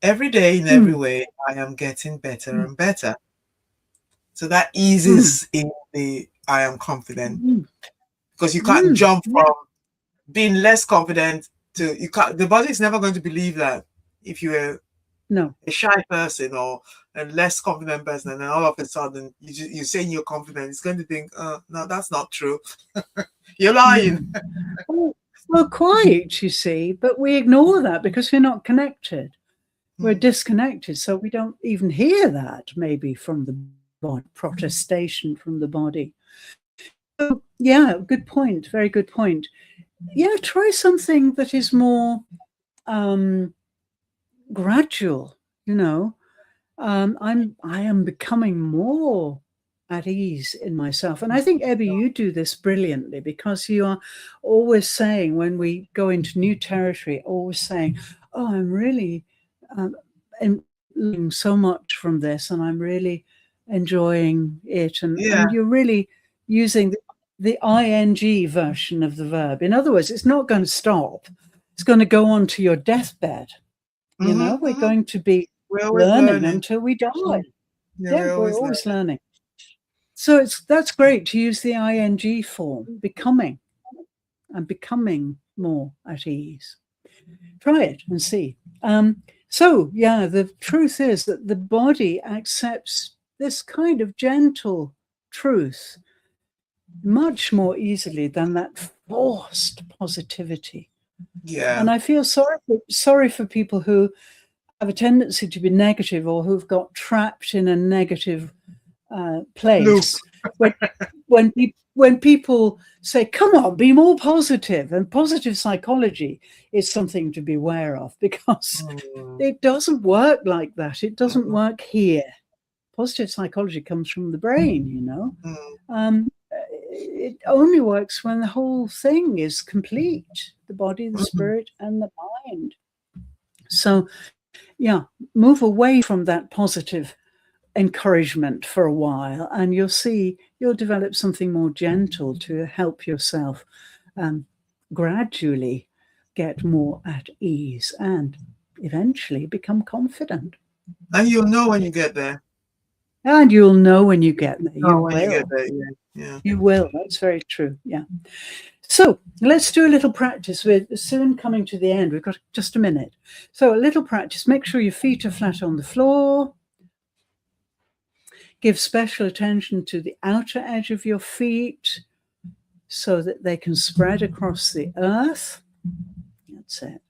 every day in every way, I am getting better and better. So that eases in the I am confident, because you can't jump from being less confident to, you can't, the body is never going to believe that if you're a shy person or a less confident person, and then all of a sudden you're saying you're confident, it's going to think, no, that's not true. You're lying. Well, quite, you see, but we ignore that because we're not connected. We're disconnected, so we don't even hear that maybe from the body, protestation from the body. So, yeah, good point. Very good point. Yeah, try something that is more gradual, you know. I am becoming more at ease in myself. And I think, Ebby, you do this brilliantly, because you are always saying, when we go into new territory, always saying, oh, I'm really learning so much from this, and I'm really enjoying it. And you're really using the ing version of the verb. In other words, it's not going to stop. It's going to go on to your deathbed. You know, we're going to be learning until we die. Yeah, we're always learning. So that's great to use the ing form, becoming, and becoming more at ease. Try it and see. So yeah, the truth is that the body accepts this kind of gentle truth much more easily than that forced positivity. Yeah. And I feel sorry for people who have a tendency to be negative, or who've got trapped in a negative place. When people say, come on, be more positive, and positive psychology is something to beware of, because it doesn't work like that. It doesn't work here. Positive psychology comes from the brain, you know. It only works when the whole thing is complete, the body, the spirit, and the mind. So yeah, move away from that positive encouragement for a while, and you'll see you'll develop something more gentle to help yourself gradually get more at ease and eventually become confident. And you'll know when you get there. And you'll know when you get there. You will. You get there, yeah. You will. That's very true. Yeah. So let's do a little practice. We're soon coming to the end. We've got just a minute. So a little practice. Make sure your feet are flat on the floor. Give special attention to the outer edge of your feet so that they can spread across the earth. That's it.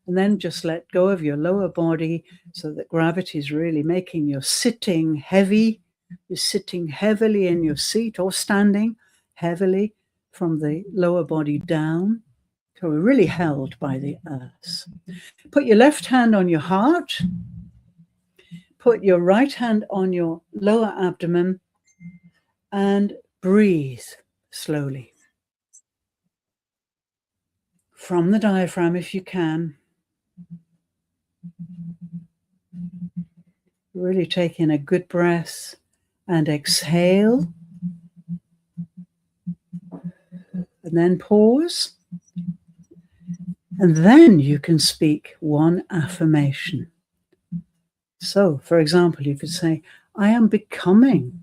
And then just let go of your lower body so that gravity is really making your sitting heavy. You're sitting heavily in your seat, or standing heavily from the lower body down. So we're really held by the earth. Put your left hand on your heart. Put your right hand on your lower abdomen and breathe slowly. From the diaphragm, if you can. Really take in a good breath and exhale. And then pause. And then you can speak one affirmation. So, for example, you could say, I am becoming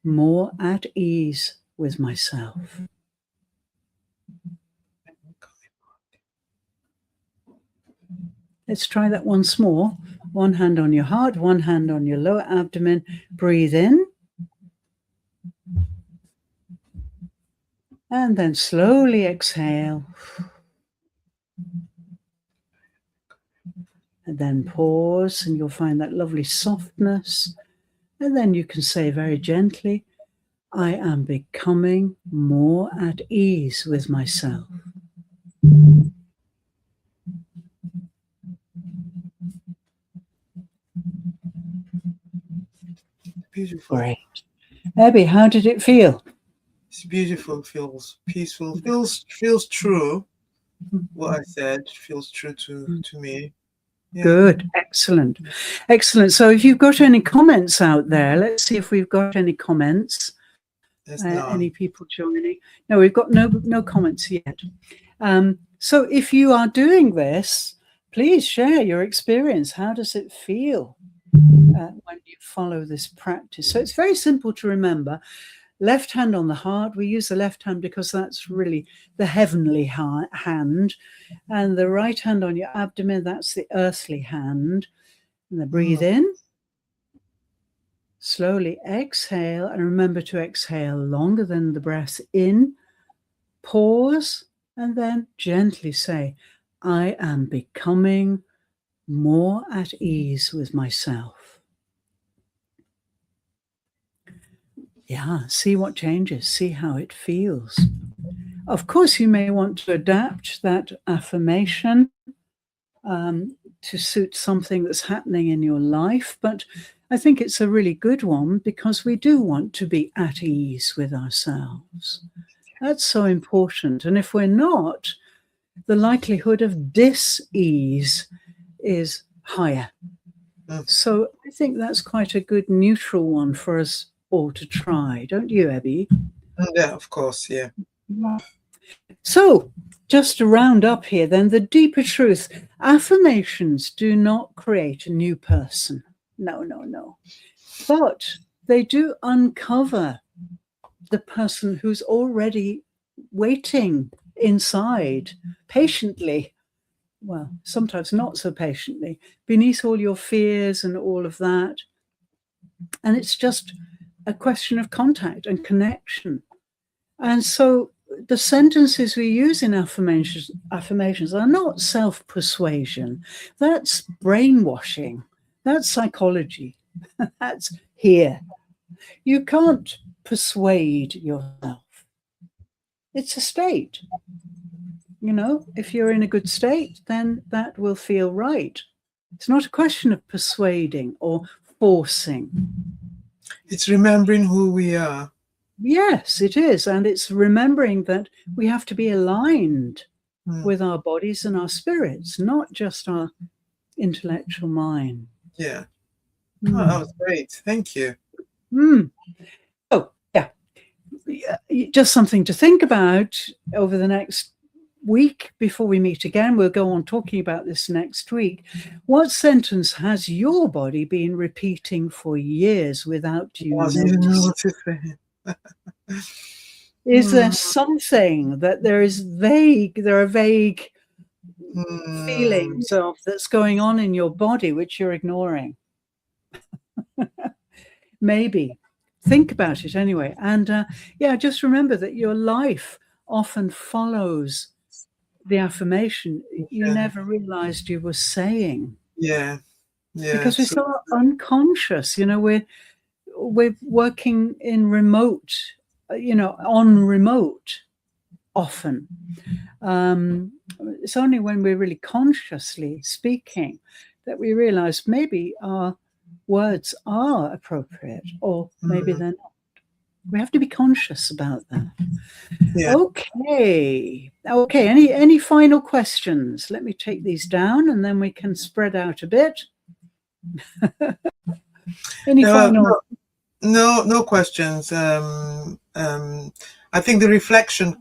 more at ease with myself. Let's try that once more. One hand on your heart, one hand on your lower abdomen. Breathe in. And then slowly exhale. And then pause, and you'll find that lovely softness. And then you can say very gently, I am becoming more at ease with myself. Beautiful. Great. Abby, how did it feel? It's beautiful. Feels peaceful. Feels true. What I said feels true to me. Yeah. Good. Excellent. Excellent. So if you've got any comments out there, let's see if we've got any comments. Any people joining? No, we've got no comments yet. So if you are doing this, please share your experience. How does it feel when you follow this practice? So it's very simple to remember. Left hand on the heart. We use the left hand because that's really the heavenly hand. And the right hand on your abdomen, that's the earthly hand. And then breathe in. Slowly exhale, and remember to exhale longer than the breath in. Pause, and then gently say, I am becoming more at ease with myself. Yeah, see what changes, see how it feels. Of course, you may want to adapt that affirmation to suit something that's happening in your life, but I think it's a really good one because we do want to be at ease with ourselves. That's so important. And if we're not, the likelihood of dis-ease is higher. So I think that's quite a good neutral one for us all to try. Don't you, Abby? Yeah, of course. Yeah. So just to round up here, then, the deeper truth, affirmations do not create a new person. No. But they do uncover the person who's already waiting inside patiently. Well, sometimes not so patiently, beneath all your fears and all of that. And it's just a question of contact and connection. And so the sentences we use in affirmations are not self-persuasion. That's brainwashing. That's psychology. That's here. You can't persuade yourself. It's a state. You know, if you're in a good state, then that will feel right. It's not a question of persuading or forcing. It's remembering who we are. Yes, it is. And it's remembering that we have to be aligned with our bodies and our spirits, not just our intellectual mind. Yeah. Oh, that was great. Thank you. Oh, yeah. Just something to think about over the next week before we meet again. We'll go on talking about this next week. What sentence has your body been repeating for years without you noticing? Is there something that there are vague feelings of that's going on in your body which you're ignoring? Maybe. Think about it anyway. And just remember that your life often follows the affirmation you never realized you were saying. Yeah. Because we're so unconscious. You know, we're working in remote, on remote often. It's only when we're really consciously speaking that we realize maybe our words are appropriate, or maybe they're not. We have to be conscious about that. Yeah. Okay. Any final questions? Let me take these down, and then we can spread out a bit. No questions. I think the reflection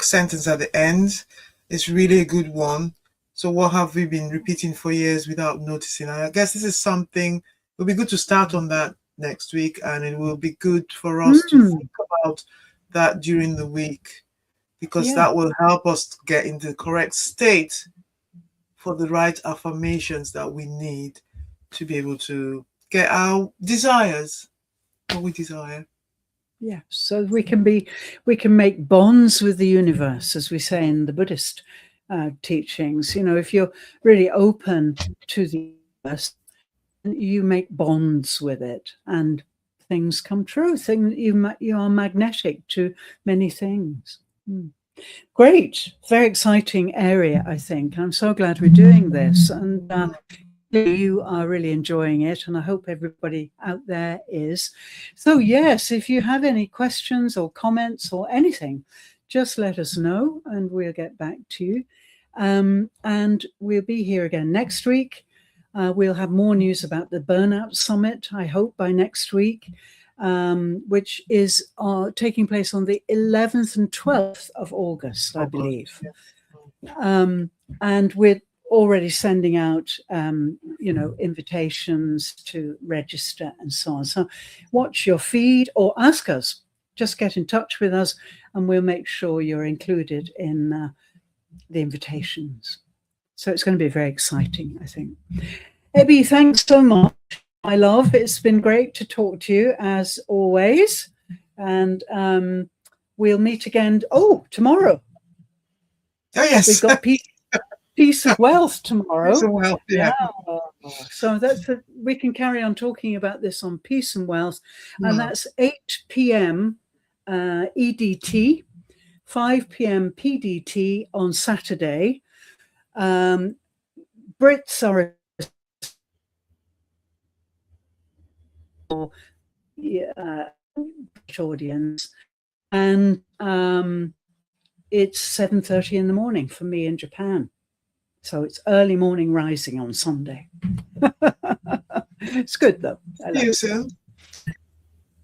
sentence at the end is really a good one. So what have we been repeating for years without noticing? I guess this is something, it'll be good to start on that next week, and it will be good for us to think about that during the week, because that will help us get into the correct state for the right affirmations that we need to be able to get our desires, what we desire. Yeah, so we can make bonds with the universe, as we say in the Buddhist teachings. If you're really open to the universe, you make bonds with it, and things come true. You are magnetic to many things. Great, very exciting area, I think. I'm so glad we're doing this, and you are really enjoying it, and I hope everybody out there is. So yes, if you have any questions or comments or anything, just let us know and we'll get back to you. And we'll be here again next week. We'll have more news about the Burnout Summit, I hope, by next week, which is taking place on the 11th and 12th of August, I believe. And we're already sending out, invitations to register and so on. So watch your feed or ask us. Just get in touch with us and we'll make sure you're included in the invitations. So it's going to be very exciting, I think. Ebby, thanks so much, my love. It's been great to talk to you as always. And we'll meet again. Tomorrow. Oh, yes. We've got Peace of Wealth tomorrow. Peace of Wealth, yeah. So we can carry on talking about this on Peace and Wealth. And that's 8 p.m. EDT, 5 p.m. PDT on Saturday. Brits are audience, and it's 7:30 in the morning for me in Japan. So it's early morning rising on Sunday. It's good though. See you soon.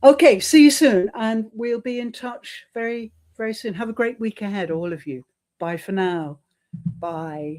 Okay, see you soon, and we'll be in touch very, very soon. Have a great week ahead, all of you. Bye for now. Bye.